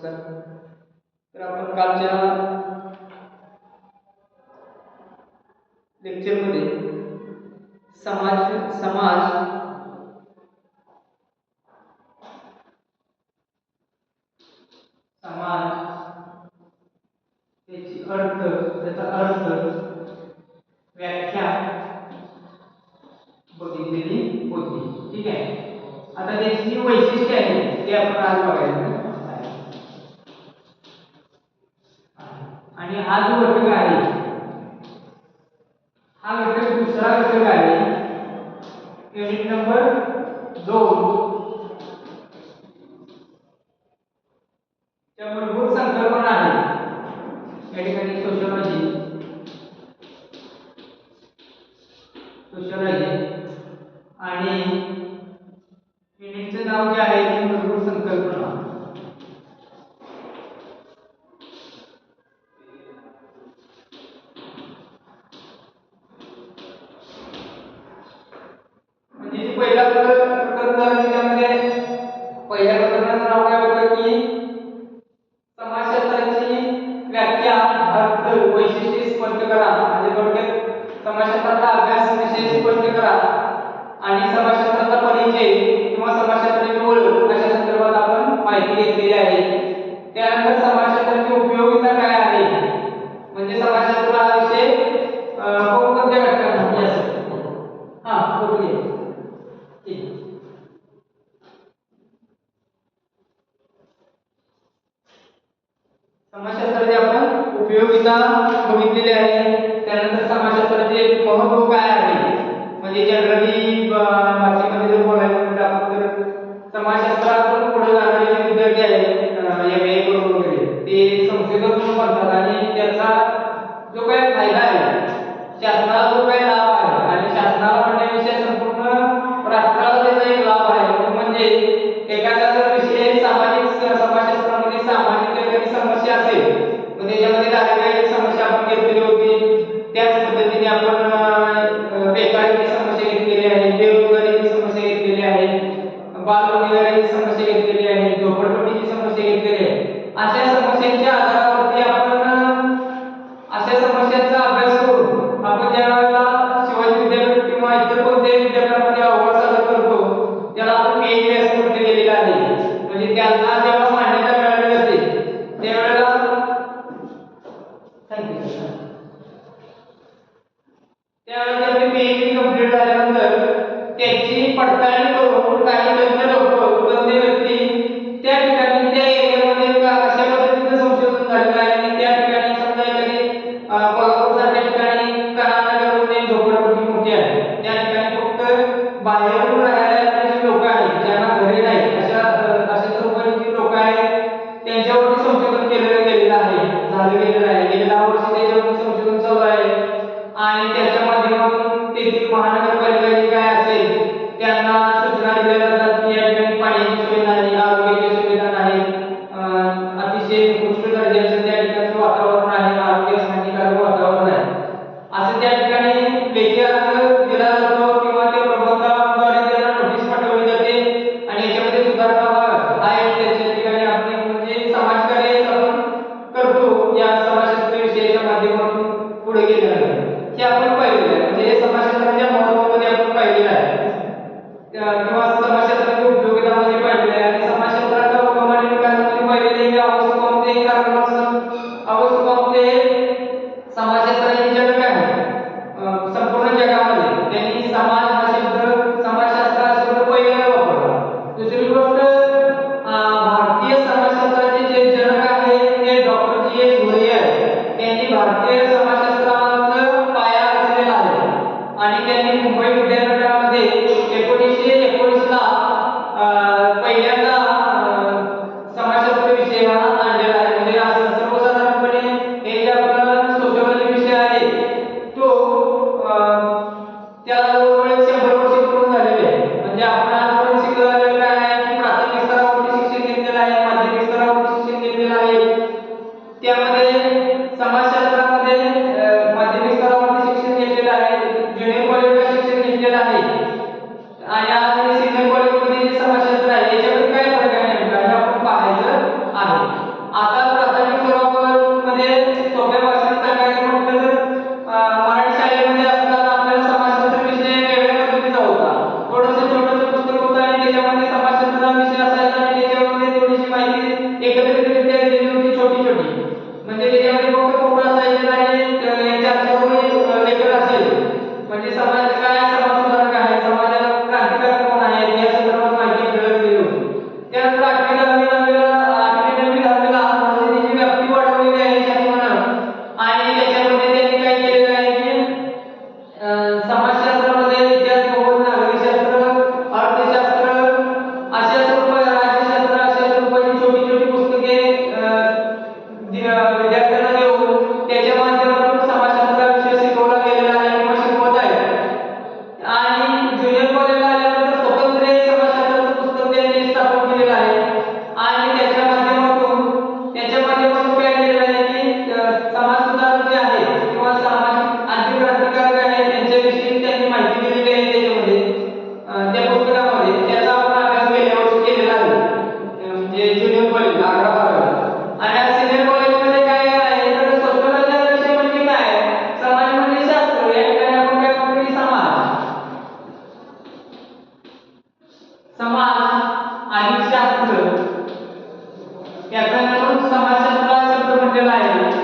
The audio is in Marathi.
नमस्कार. तर आपण कालच्या लेक्चरमध्ये समाज समाज समाज त्याची अर्थ त्याचा अर्थ व्याख्या बघितलेली होती. ठीक आहे. आता त्याची जी वैशिष्ट्ये आहेत ते आपण आज बघायचं आणि हा जो घटक आहे हा घटक दुसरा घटक आहे युनिट नंबर 2 च्या मूलभूत संकल्पना आहे या ठिकाणी सोशियोलॉजी आणि युनिटचे नाव जे आहे ते मूलभूत संकल्पना. म्हणजे पहिला प्रकरण झालं त्याच्यामध्ये पहिल्या प्रकरणाचं नाव काय होतं की समाजशास्त्राची व्याख्या अर्थ वैशिष्ट्ये स्पष्ट करा. म्हणजे थोडक्यात समाजशास्त्राचा अभ्यास विषय स्पष्ट करा आणि समाजशास्त्राचा परिचय किंवा समाजशास्त्राची ओळख अशा संदर्भात आपण माहिती घेतलेली आहे. त्यानंतर समाजशास्त्राची उपयोगिता काय आहे म्हणजे समाजशास्त्र हा विषय कोणत्या घटकांमध्ये असतो. बरोबर. ठीक. समाजशास्त्राची आपण उपयोगिता बघितलेली आहे. त्यानंतर समाजशास्त्राचे महत्त्व काय आहे म्हणजे जनरली भाषेमध्ये जर बोलायचं म्हणजे आपण जर समाजशास्त्रातून पुढे जाणारे जे विद्यार्थी आहेत MA करून वगैरे ते संशोधक म्हणून बनतात आणि त्याचा जो काही फायदा आहे शासनाला जो काही लाभ आहे आणि शासनाला म्हणण्याविषयी संपूर्ण राष्ट्राला त्याचा एक लाभ आहे तो म्हणजे एखादा जर विषय समाजशास्त्रामध्ये सामाजिक एखादी समस्या असेल मग त्याच्यामध्ये दारिद्र्याची समस्या आपण घेतलेली होती. त्याच पद्धतीने आपण बेकारीची समस्या घेतलेली आहे, बेरोजगारीची समस्या घेतलेली आहे, बालरोजगारीची समस्या घेतलेली आहे, झोपडपट्टीची समस्या घेतलेली आहे. अशा समस्यांच्या आधारावरती आपण अशा समस्यांचा अभ्यास करून आपण ज्या वेळेला शिवाजी विद्यापीठ किंवा इतर कोणत्याही विद्यापीठामध्ये अहवाल सादर करतो त्याला आपण PhD असं म्हटलं गेलेलं आहे. म्हणजे त्यांना जेव्हा मान्यता मिळाली जाते त्यावेळेला त्यावेळेला आपली PhD कंप्लीट झाल्यानंतर त्याची पडताळणी करून काही तज्ञ लोक तज्ञ व्यक्ती त्या ठिकाणी त्या एरियामध्ये कशा पद्धतीचं संशोधन झालेलं आहे आणि त्या ठिकाणी समजा एखादी कोल्हापूर सारख्या ठिकाणी कनानगरमध्ये झोपडपट्टी मोठी आहे त्या ठिकाणी फक्त बाहेरून राहायला येणारे लोक आहेत ज्यांना घरे नाहीत अशा स्वरूपाची जी लोक आहेत त्यांच्यावरती संशोधन केलेलं गेलेलं आहे झालं गेलेलं आहे. गेल्या 10 वर्ष त्याच्यावरती संशोधन चालू आहे आणि त्याच्या माध्यमातून तेथील महानगरपालिका जी काय असेल त्यांना सूचना दिल्या जातात की या ठिकाणी पाण्याची सोय नाही, आरोग्याची सुविधा नाही, अतिशय उत्कृष्ट दर्जाचं त्या ठिकाणचं वातावरण आहे, आरोग्यास हानिकारक वातावरण आहे असं त्या ठिकाणी लेखी अर्ज दिला जातो किंवा त्या प्रबंधाद्वारे त्यांना नोटीस पाठवली जाते आणि याच्यामध्ये सुधारणा व्हाव्यात आहे त्याच्या ठिकाणी आपण म्हणजे समाजकार्य आपण करतो या समाजशास्त्र विषयाच्या माध्यमातून पुढे गेल्यानंतर हे आपण पाहिलेलं आहे. म्हणजे हे समाजशास्त्राच्या महत्त्वामध्ये आपण पाहिलेलं आहे किंवा समाजशास्त्राच्या उपयोगितामध्ये पाहिलेलं आहे आणि समाजशास्त्राच्या उगम आणि विकासामध्ये पाहिलेलं आहे की अवस्थापनते समाजशास्त्राचे जनक आहे संपूर्ण जगामध्ये त्यांनी समाज हा शब्द समाजशास्त्र हा शब्द पहिल्यांदा वापरला. दुसरी गोष्ट भारतीय समाजशास्त्राचे जे जनक आहे ते डॉक्टर G.S. घोरे आहेत. त्यांनी भारतीय समाजशास्त्राचा पाया रचलेला आहे आणि त्यांनी मुंबई विद्यापीठामध्ये 1919 ला पहिल्यांदा अधिक शास्त्र याचा मूळ समाजशास्त्र हा शब्द म्हटलेला आहे